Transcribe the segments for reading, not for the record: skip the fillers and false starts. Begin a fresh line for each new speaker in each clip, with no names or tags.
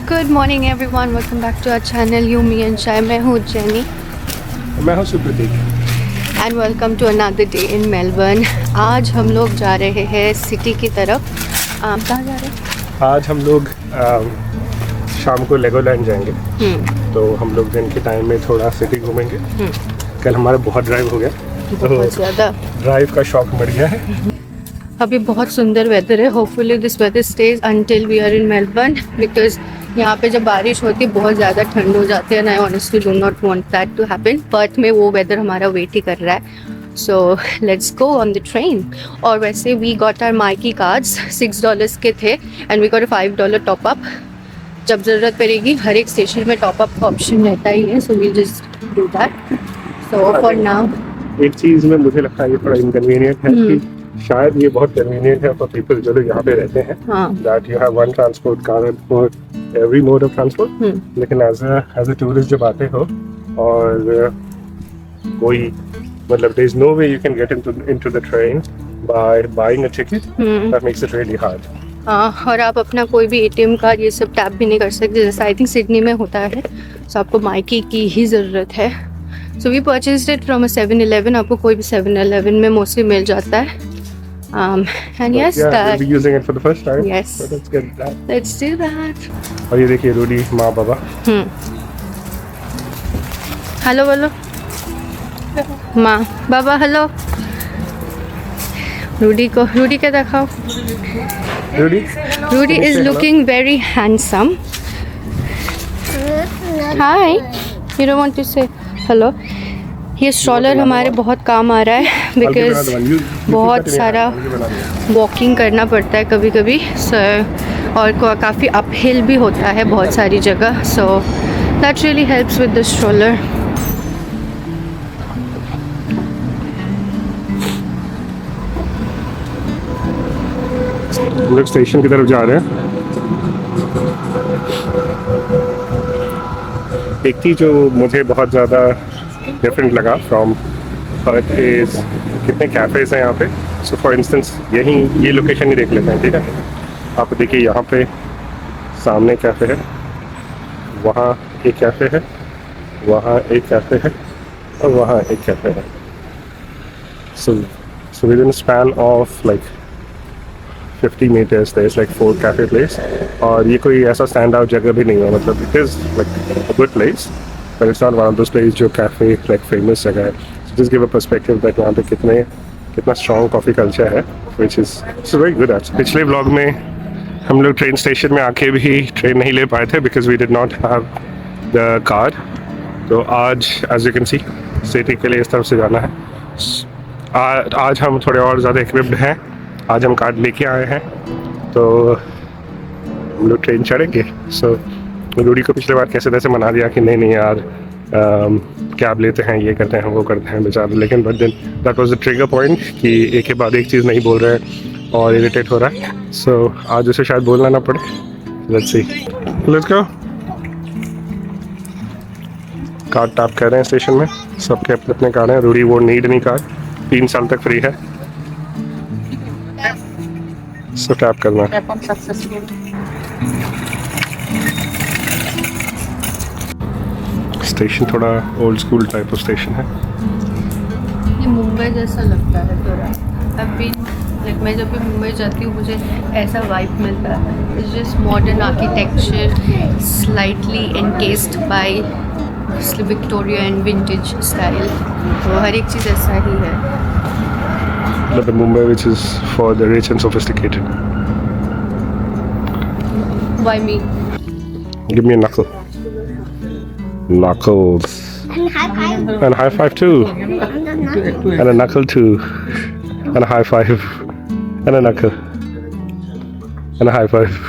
Good morning everyone, welcome back to our channel You Me and Chai. मैं हूँ jenny
मैं हूँ Supratik
and welcome to another day in Melbourne. आज हम लोग जा रहे हैं सिटी की तरफ. कहाँ जा रहे हैं?
आज हम लोग शाम को लेगोलैंड जाएंगे. तो हम लोग दिन के टाइम में थोड़ा सिटी घूमेंगे. कल हमारा बहुत ड्राइव हो गया,
बहुत ज़्यादा
ड्राइव का शौक बढ़ गया है.
अभी बहुत सुंदर वेदर है. Hopefully this weather stays until we are in Melbourne, because यहाँ पे जब बारिश होती है बहुत ज़्यादा ठंड हो जाती है. I honestly do not want that to happen. Perth में वो वेदर हमारा वेट ही कर रहा है. So let's go on the train. और वैसे we got our Myki cards. $6 के थे and we got a $5 top up. जब ज़रूरत पड़ेगी हर एक स्टेशन में टॉप अप का ऑप्शन रहता ही है. So we just do that. So for now
एक चीज़ में मुझे लगता है ये थोड़ा इनकन्वीनियंट है कि शायद ये बहुत कन्वीनियंट है फॉर पीपल जो लोग यहाँ पे रहते हैं. That you have one transport card for every mode of transport. लेकिन एज अ टूरिस्ट जब आते हो और कोई मतलब there is no way you can get into the train by buying a ticket. That makes it really hard.
हाँ, और आप अपना कोई भी एटीएम कार्ड ये सब टैप भी नहीं कर सकते जैसे आई थिंक सिडनी में होता है. सो आपको माइकी की ही ज़रूरत है. So we purchased it from a 7-Eleven. आपको कोई भी 7-Eleven में मोस्टली मिल जाता है. And yes,
yeah,
that,
we'll be using it for the first time.
Yes.
So let's get that.
let's do that.
और ये देखिए रूडी माँ बाबा.
हेलो बोलो. माँ बाबा हेलो. रूडी के दिखाओ. Rudy is looking very handsome. Hi. You don't want to say hello. ये stroller हमारे बहुत काम आ रहा है बिकॉज बहुत सारा वॉकिंग करना पड़ता है कभी कभी. और काफ़ी अपहिल भी होता है बहुत सारी जगह. So that really helps with the stroller.
हम लोग स्टेशन की तरफ जा रहे हैं. एक चीज़ जो मुझे बहुत ज़्यादा डिफरेंट लगा फ्रॉम पर्थ इज कितने कैफ़ेज़ हैं यहाँ पे. सो फॉर इंस्टेंस ये लोकेशन ही देख लेते हैं. ठीक है, आप देखिए यहाँ पे सामने कैफ़े है, वहाँ एक कैफ़े है, वहाँ एक कैफ़े है और वहाँ एक कैफ़े है. So with in span of like 50 meters there is like 4 cafe place. और ये कोई ऐसा स्टैंड आउट जगह भी नहीं है. मतलब it is like a good place but it's not one of those places जो cafe like famous जगह है. So just give a perspective that यहाँ पे कितना strong coffee culture है, which is very good actually. पिछले vlog में हम लोग ट्रेन स्टेशन में आके भी ट्रेन नहीं ले पाए थे because we did not have the card. तो आज as you can see city के लिए इस तरफ से जाना है. आज हम थोड़े और ज़्यादा equipped हैं. आज हम कार्ड लेके आए हैं तो हम लोग ट्रेन चढ़ेंगे. सो रूडी को पिछले बार कैसे तैसे मना दिया कि नहीं यार कैब लेते हैं, ये करते हैं वो करते हैं बेचारे. लेकिन but then that was the trigger point कि एक के बाद एक चीज़ नहीं बोल रहे हैं और इरिटेट हो रहा है. सो आज उसे शायद बोलना ना पड़े. Let's see. Let's go. Card tap कर रहे हैं स्टेशन में. सबके अपने अपने कार्ड हैं. रूडी वो नीड नहीं कार्ड. 3 साल तक फ्री है. सो टैप करना है. स्टेशन थोड़ा old school type of station है.
ये मुंबई जैसा लगता है थोड़ा. अभी लाइक मैं जब भी मुंबई जाती हूँ मुझे ऐसा वाइब मिलता है. It's just modern architecture slightly encased by Victoria and vintage style. तो हर एक चीज़ ऐसा ही है.
But the Mumbai which is for the rich and sophisticated.
Why me?
Give me a knuckle. Knuckles.
And high five.
And a high five too. And a knuckle too. And a high five. And a knuckle. And a high five.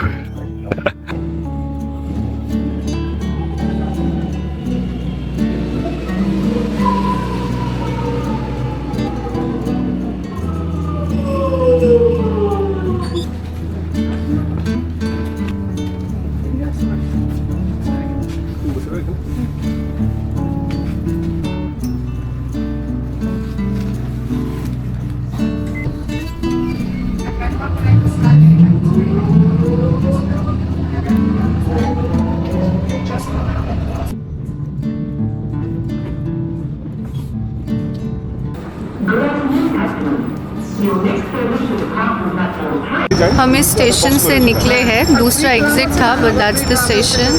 हम इस station से निकले हैं, दूसरा exit था but that's the station.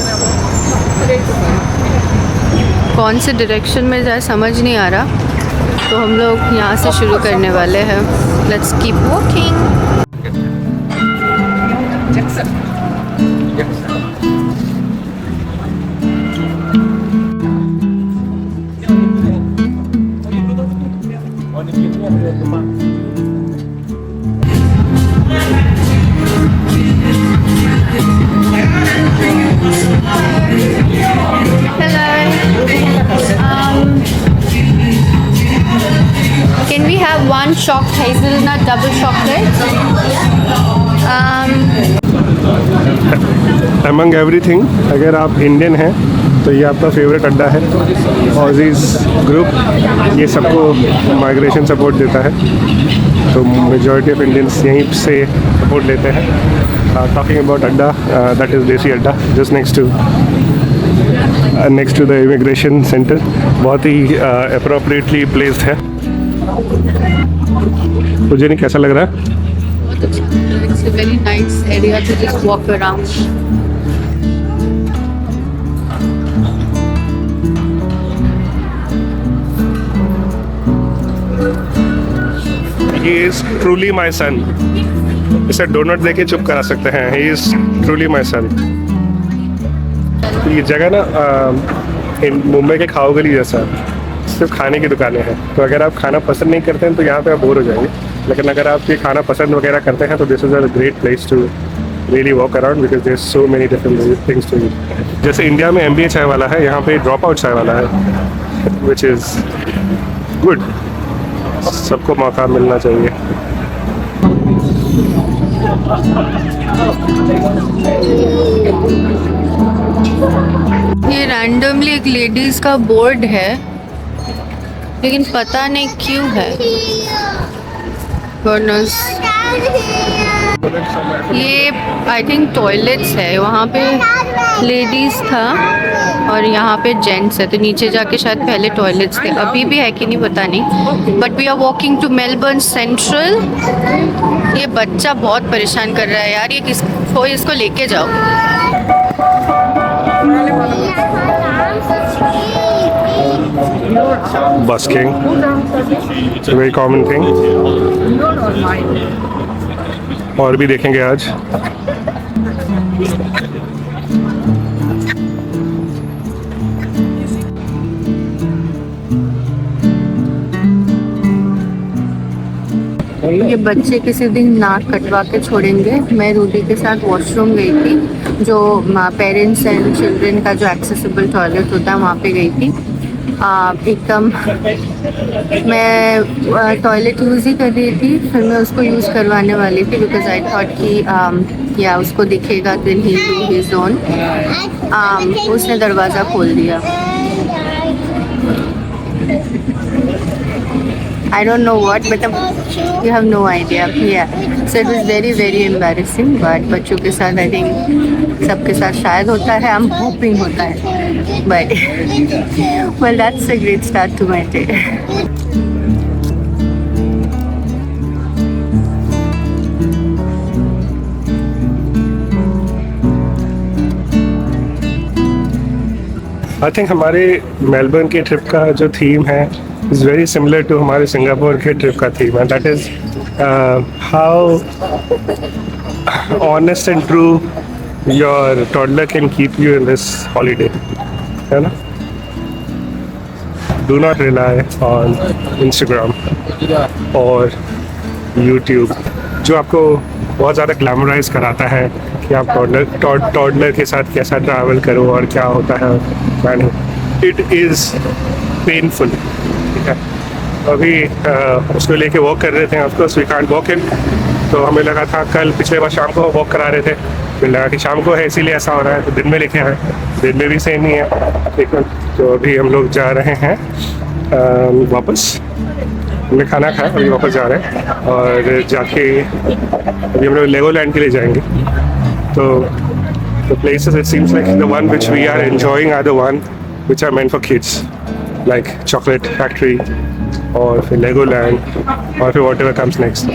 कौन से direction में जाए समझ नहीं आ रहा, तो हम लोग यहाँ से शुरू करने वाले हैं। Let's keep walking. Can we have one chopped hazelnut double chocolate?
Among everything, अगर आप इंडियन हैं तो ये आपका फेवरेट अड्डा है। ऑजीज ग्रुप ये सबको माइग्रेशन सपोर्ट देता है, तो मेजॉरिटी ऑफ इंडियंस यहीं से सपोर्ट लेते हैं। Talking about Adda, that is Desi Adda, just next to the immigration centre. बहुत ही अप्रोप्रिएटली प्लेस्ड है। मुझे नहीं कैसा लग रहा है?
बहुत अच्छा, it's a very nice area to just walk around.
He is truly my son. इसे डोनट देके चुप करा सकते हैं। He is truly my son. ये जगह ना मुंबई के खाओ गली जैसा, सिर्फ खाने की दुकानें हैं। तो अगर आप खाना पसंद नहीं करते हैं तो यहाँ पे आप बोर हो जाएंगे, लेकिन अगर आप ये खाना पसंद वगैरह करते हैं तो this is a great place to really walk around because there so many different things to eat. जैसे इंडिया में MBA चाय वाला है, यहाँ पे ड्रॉप आउट चाय वाला है, विच इज़ गुड। सबको मौका मिलना चाहिए।
ये रैंडमली एक लेडीज का बोर्ड है, लेकिन पता नहीं क्यों है। Goodness. ये आई थिंक टॉयलेट्स है, वहाँ पे लेडीज था और यहाँ पे जेंट्स है, तो नीचे जाके शायद पहले टॉयलेट्स थे, अभी भी है कि नहीं पता नहीं। But we are walking to Melbourne Central. ये बच्चा बहुत परेशान कर रहा है यार, ये किसको, इसको लेके जाओ।
Busking, it's a very common thing. और भी देखेंगे आज।
ये बच्चे किसी दिन नाक कटवा के छोड़ेंगे। मैं रूडी के साथ वॉशरूम गई थी, जो पेरेंट्स एंड चिल्ड्रन का जो एक्सेसिबल टॉयलेट होता है वहाँ पे गई थी। एकदम मैं टॉयलेट यूज़ ही कर रही थी, फिर मैं उसको यूज़ करवाने वाली थी बिकॉज आई थॉट कि या उसको दिखेगा then he do his own. उसने दरवाज़ा खोल दिया। I don't know what, but you have no idea. Yeah, so it was very very embarrassing. But बच्चों के साथ I think सबके साथ शायद होता है, I'm hoping होता है. But well, that's a great start to my day.
I think हमारे मेलबर्न की ट्रिप का जो थीम है इज़ वेरी सिमिलर टू हमारे सिंगापुर के ट्रिप का theme, and that is how honest and true your toddler can keep you in this holiday, है ना। Do not rely on Instagram और यूट्यूब जो आपको बहुत ज़्यादा ग्लैमराइज कराता है कि आप टॉडलर के साथ कैसा ट्रैवल करो और क्या होता है, क्या नहीं। इट इज़ पेनफुल, ठीक है। अभी उसको लेके वॉक कर रहे थे, of course we can't walk in, तो हमें लगा था कल पिछले बार शाम को वॉक करा रहे थे, फिर लगा कि शाम को है इसीलिए ऐसा हो रहा है, तो दिन में लेके आए, दिन में भी सेम ही है, ठीक है। तो अभी हम लोग जा रहे हैं वापस, हमने खाना खाया, अभी वापस जा रहे हैं और जाके अभी हम लोग लेगोलैंड के लिए जाएंगे। तो the places it seems like the one which we are enjoying are the one which are meant for kids, like chocolate factory, और फिर लेगोलैंड और फिर व्हाटएवर कम्स नेक्स्ट।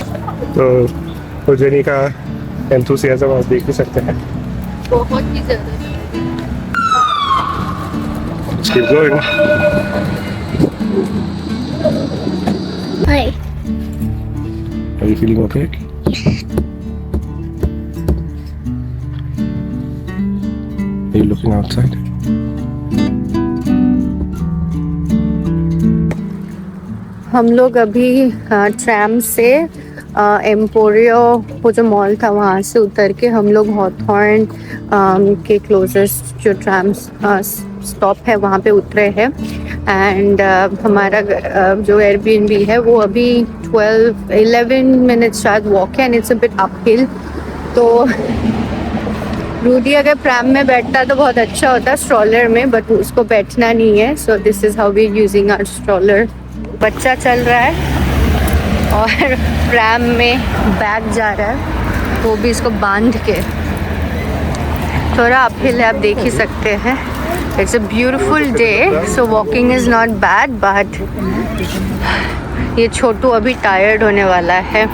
तो उज्जैनी का एंथुसियाज्म आप देख ही सकते हैं।
बहुत ही ज़्यादा।
Let's keep going.
Hi.
Are you feeling okay? Are you looking outside?
हम लोग अभी ट्रैम से एम्पोरियो वो जो मॉल था वहाँ से उतर के हम लोग हॉथॉर्न के क्लोजेस्ट जो ट्रैम स्टॉप है वहाँ पे उतरे हैं। एंड हमारा जो एयरबीएनबी है वो अभी 11 मिनट्स शायद वॉक है and it's a bit uphill. तो रूडी अगर प्रैम में बैठता तो बहुत अच्छा होता स्ट्रॉलर में, बट उसको बैठना नहीं है। So this is how we using our stroller. बच्चा चल रहा है और प्रैम में बैग जा रहा है, वो भी इसको बांध के। थोड़ा अपहिल है, आप देख ही सकते हैं। It's a beautiful day, so walking is not bad, but ये छोटू अभी टायर्ड होने वाला है।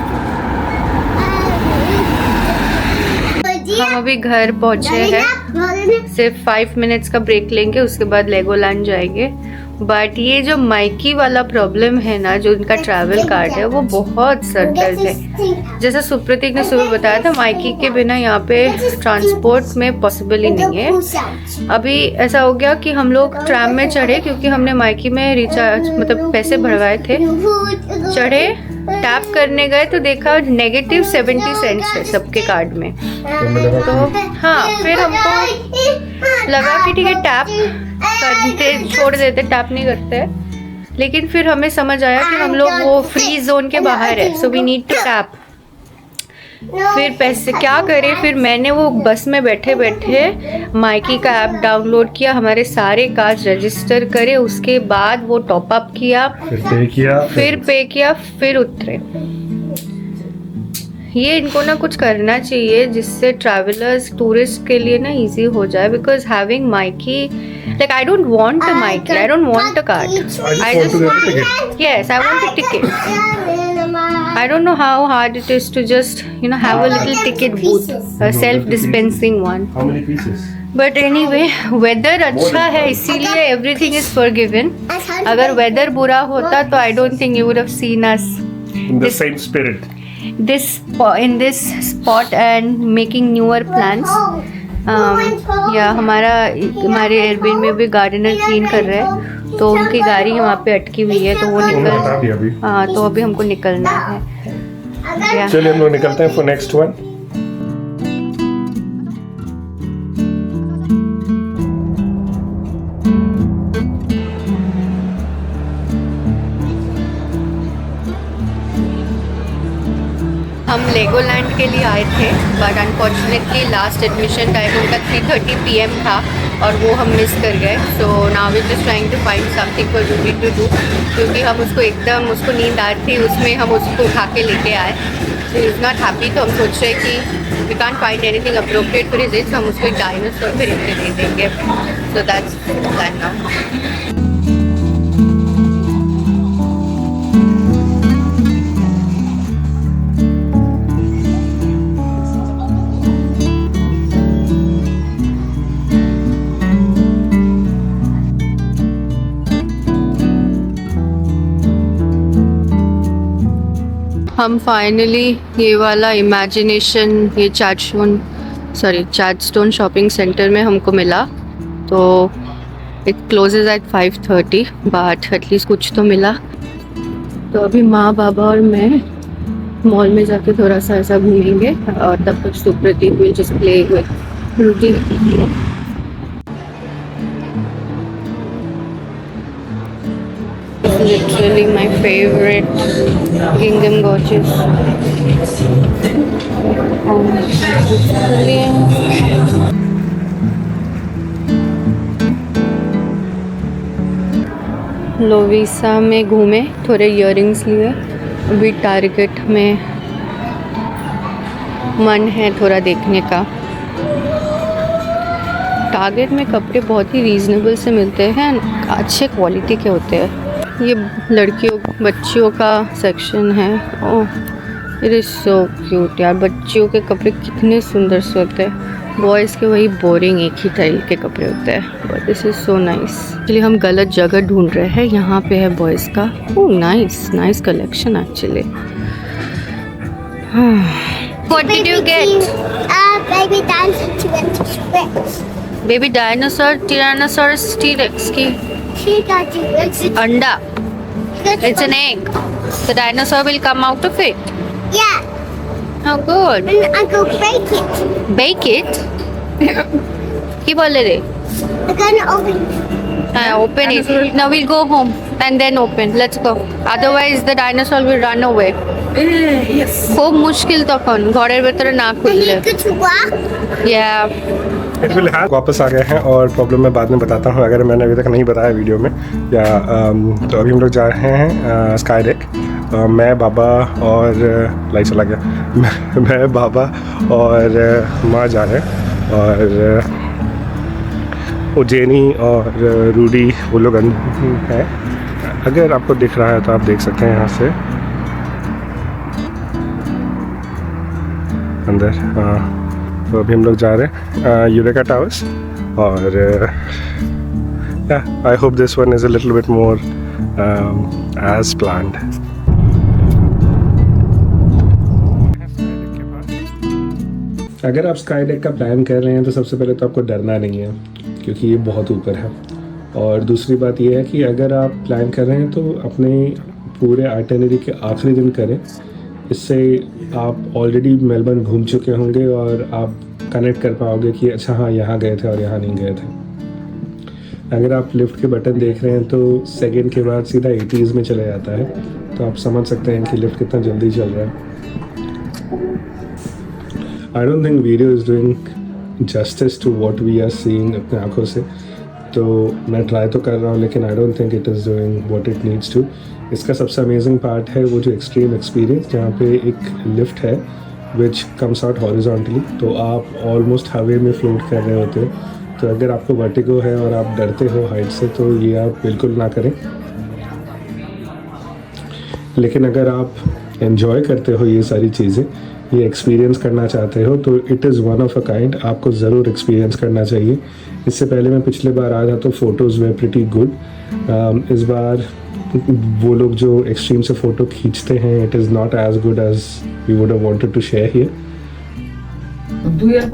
हम अभी घर पहुंचे हैं, सिर्फ 5 मिनट्स का ब्रेक लेंगे, उसके बाद लेगोलैंड जाएंगे। बट ये जो माइकी वाला प्रॉब्लम है ना, जो इनका ट्रैवल कार्ड है वो बहुत सर दर्द है। जैसा सुप्रतीक ने सुबह बताया था, माइकी के बिना यहाँ पे ट्रांसपोर्ट में पॉसिबल ही नहीं है। अभी ऐसा हो गया कि हम लोग ट्रैम में चढ़े क्योंकि हमने माइकी में रिचार्ज मतलब पैसे भरवाए थे। चढ़े, टैप करने गए तो देखा नेगेटिव 70 सेंट्स है सबके कार्ड में। तो हाँ, फिर हमको लगा कि ठीक है टैप करते छोड़ देते, टैप नहीं करते। लेकिन फिर हमें समझ आया कि हम लोग वो फ्री जोन के बाहर है, so we need to tap. फिर पैसे क्या करें, फिर मैंने वो बस में बैठे बैठे माइकी का ऐप डाउनलोड किया, हमारे सारे कार्ड रजिस्टर करे, उसके बाद वो टॉप अप किया, फिर पे किया, फिर उतरे। ये इनको ना कुछ करना चाहिए जिससे ट्रैवलर्स टूरिस्ट के लिए ना इजी हो जाए, because having Mikey, like I don't want a Mikey, I don't want a card, I just want a ticket. Yes, I want a ticket. I don't know how hard it is to just have a little ticket booth, a self dispensing one.
How many pieces?
But anyway, weather अच्छा है इसीलिए everything is forgiven. अगर weather बुरा होता तो I don't think you would have seen us
In the same spirit.
in this spot and making newer plans. या हमारे Airbnb में भी गार्डनर क्लीन कर रहे हैं, तो उनकी गाड़ी वहाँ पे अटकी हुई है, तो वो हाँ, तो अभी हमको निकलना है।
चलिए हम लोग निकलते हैं फॉर नेक्स्ट वन।
हम लेगोलैंड के लिए आए थे, but unfortunately last admission time उनका 3:30 PM था और वो हम मिस कर गए। So now we just trying to find something for Rudy to do, क्योंकि हम उसको नींद आ रही थी, उसमें हम उसको उठा के लेके आए। सो इज़ नॉट हैप्पी, तो हम सोच रहे कि we can't find anything appropriate for his age, हम उसको एक डायनासोर खरीद के दे देंगे। So that's plan now. हम फाइनली ये वाला इमेजिनेशन, ये चैडस्टोन शॉपिंग सेंटर में हमको मिला। तो it closes at 5:30, but at least कुछ तो मिला। तो अभी माँ, बाबा और मैं मॉल में जाके थोड़ा सा ऐसा घूमेंगे और तब तक Supratik will just play with Rudy. Literally my favorite Gingham Gorgeous. लोविसा में घूमे, थोड़े इयररिंग्स लिए। अभी टारगेट में मन है थोड़ा देखने का। टारगेट में कपड़े बहुत ही रीजनेबल से मिलते हैं, अच्छे क्वालिटी के होते हैं। ये लड़कियों बच्चियों का सेक्शन है। Oh it is so cute यार, बच्चियों के कपड़े कितने सुंदर से होते हैं। बॉयज़ के वही बोरिंग एक ही टाइल के कपड़े होते हैं, but this is so nice. Actually हम गलत जगह ढूंढ रहे हैं, यहाँ पे है बॉयज़ का। Oh nice collection actually. What did you get?
Baby dinosaur.
Baby dinosaur, tyrannosaurus T rex की
She got it.
अंडा। It's an egg. The dinosaur will come out of it.
Yeah,
How good.
and I go break it.
Bake it. কি বলে রে?
I'm gonna open it.
Open it. Now we'll go home and then open. Let's go. Otherwise the dinosaur will run away.
Yes.
খুব মুশকিল তখন ঘরের ভেতরে না
I
খুললে।
need to walk.
Yeah.
It will have. वापस आ गए हैं और प्रॉब्लम मैं बाद में बताता हूँ अगर मैंने अभी तक नहीं बताया वीडियो में या तो अभी हम लोग जा रहे हैं स्काई डेक। मैं बाबा और लाइट चला गया मैं बाबा और माँ जा रहे हैं और उज्जैनी और रूडी वो लोग हैं। अगर आपको दिख रहा है तो आप देख सकते हैं यहाँ से अंदर। तो अभी हम लोग जा रहे हैं यूरेका टावर्स और I hope this one is a little bit more as planned. अगर आप स्काई डेक का प्लान कर रहे हैं तो सबसे पहले तो आपको डरना नहीं है क्योंकि ये बहुत ऊपर है। और दूसरी बात ये है कि अगर आप प्लान कर रहे हैं तो अपने पूरे आइटिनरी के आखिरी दिन करें। इससे आप ऑलरेडी मेलबर्न घूम चुके होंगे और आप कनेक्ट कर पाओगे कि अच्छा हाँ यहाँ गए थे और यहाँ नहीं गए थे। अगर आप लिफ्ट के बटन देख रहे हैं तो सेकंड के बाद सीधा 80s में चले जाता है, तो आप समझ सकते हैं कि लिफ्ट कितना जल्दी चल रहा है। I don't think video is doing justice to what we are seeing अपने आँखों से, तो मैं ट्राई तो कर रहा हूँ लेकिन I don't think it is doing what it needs to. इसका सबसे अमेजिंग पार्ट है वो जो एक्सट्रीम एक्सपीरियंस जहाँ पे एक लिफ्ट है विच कम्स आउट हॉरिजॉन्टली, तो आप ऑलमोस्ट हवे में फ्लोट कर रहे होते हो। तो अगर आपको वर्टिगो है और आप डरते हो हाइट से तो ये आप बिल्कुल ना करें। लेकिन अगर आप एंजॉय करते हो ये सारी चीज़ें, ये एक्सपीरियंस करना चाहते हो तो it is one of a kind, आपको ज़रूर एक्सपीरियंस करना चाहिए। इससे पहले मैं पिछले बार आया था तो फ़ोटोज़ वे प्रिटी गुड। इस बार वो लोग जो एक्सट्रीम से फ़ोटो खींचते हैं it is not as good as we would have wanted to share here.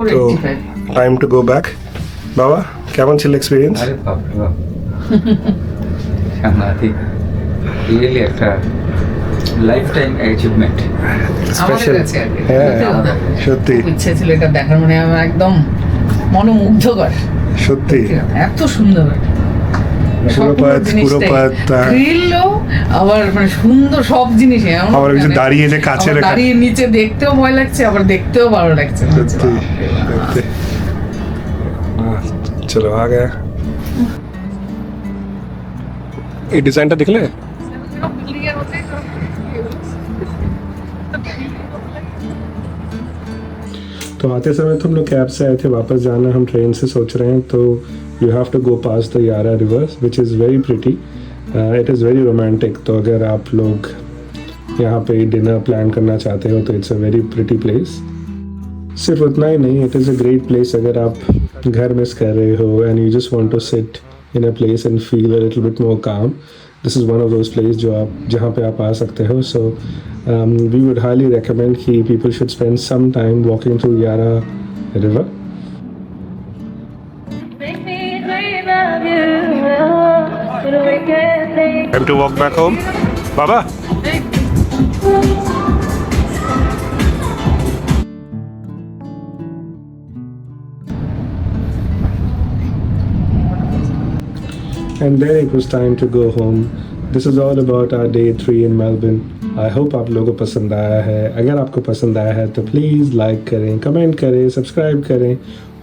तो टाइम टू गो बैक। बाबा কেমন ছিল এক্সপেরিয়েন্স?
আরে বাপ রে বাপ, সাংঘাতিক, রিয়েলি একটা লাইফ টাইম অ্যাচিভমেন্ট
স্পেশাল। হ্যাঁ সত্যি
ইচ্ছে ছিল এটা দেখার, মানে আমার একদম মনোমুগ্ধকর,
সত্যি
এত সুন্দর
পুরো পাত
গ্রিলও আবার মানে সুন্দর সব জিনিসে
আবার কিছু দাঁড়িয়ে যে কাছে
আবার দাঁড়িয়ে নিচে দেখতেও ভয় লাগছে আবার দেখতেও ভালো লাগছে।
সত্যি সত্যি। চলো आ गया। এই ডিজাইনটা দেখলে तो आते समय तो हम लोग कैब से आए थे, वापस जाना हम ट्रेन से सोच रहे हैं। तो you have to go pass the Yarra rivers which is very pretty, it is very romantic. तो अगर आप लोग यहाँ पे डिनर प्लान करना चाहते हो तो it's a very pretty place. सिर्फ उतना ही नहीं, it is a great place अगर आप घर मिस कर रहे हो and you just want to sit in a place and feel a little bit more calm, this is one of those place जो आप जहाँ पे आप आ सकते हो। So we would highly recommend कि people should spend some time walking through Yara River. Time to walk back home, Baba. And then it was time to go home. This is all about our day 3 in Melbourne. I hope आप लोगों को पसंद आया है। अगर आपको पसंद आया है तो प्लीज़ लाइक करें, कमेंट करें, सब्सक्राइब करें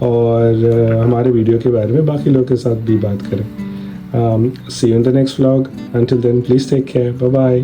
और हमारे वीडियो के बारे में बाकी लोगों के साथ भी बात करें। See you in the next vlog. Until then please take care, bye bye.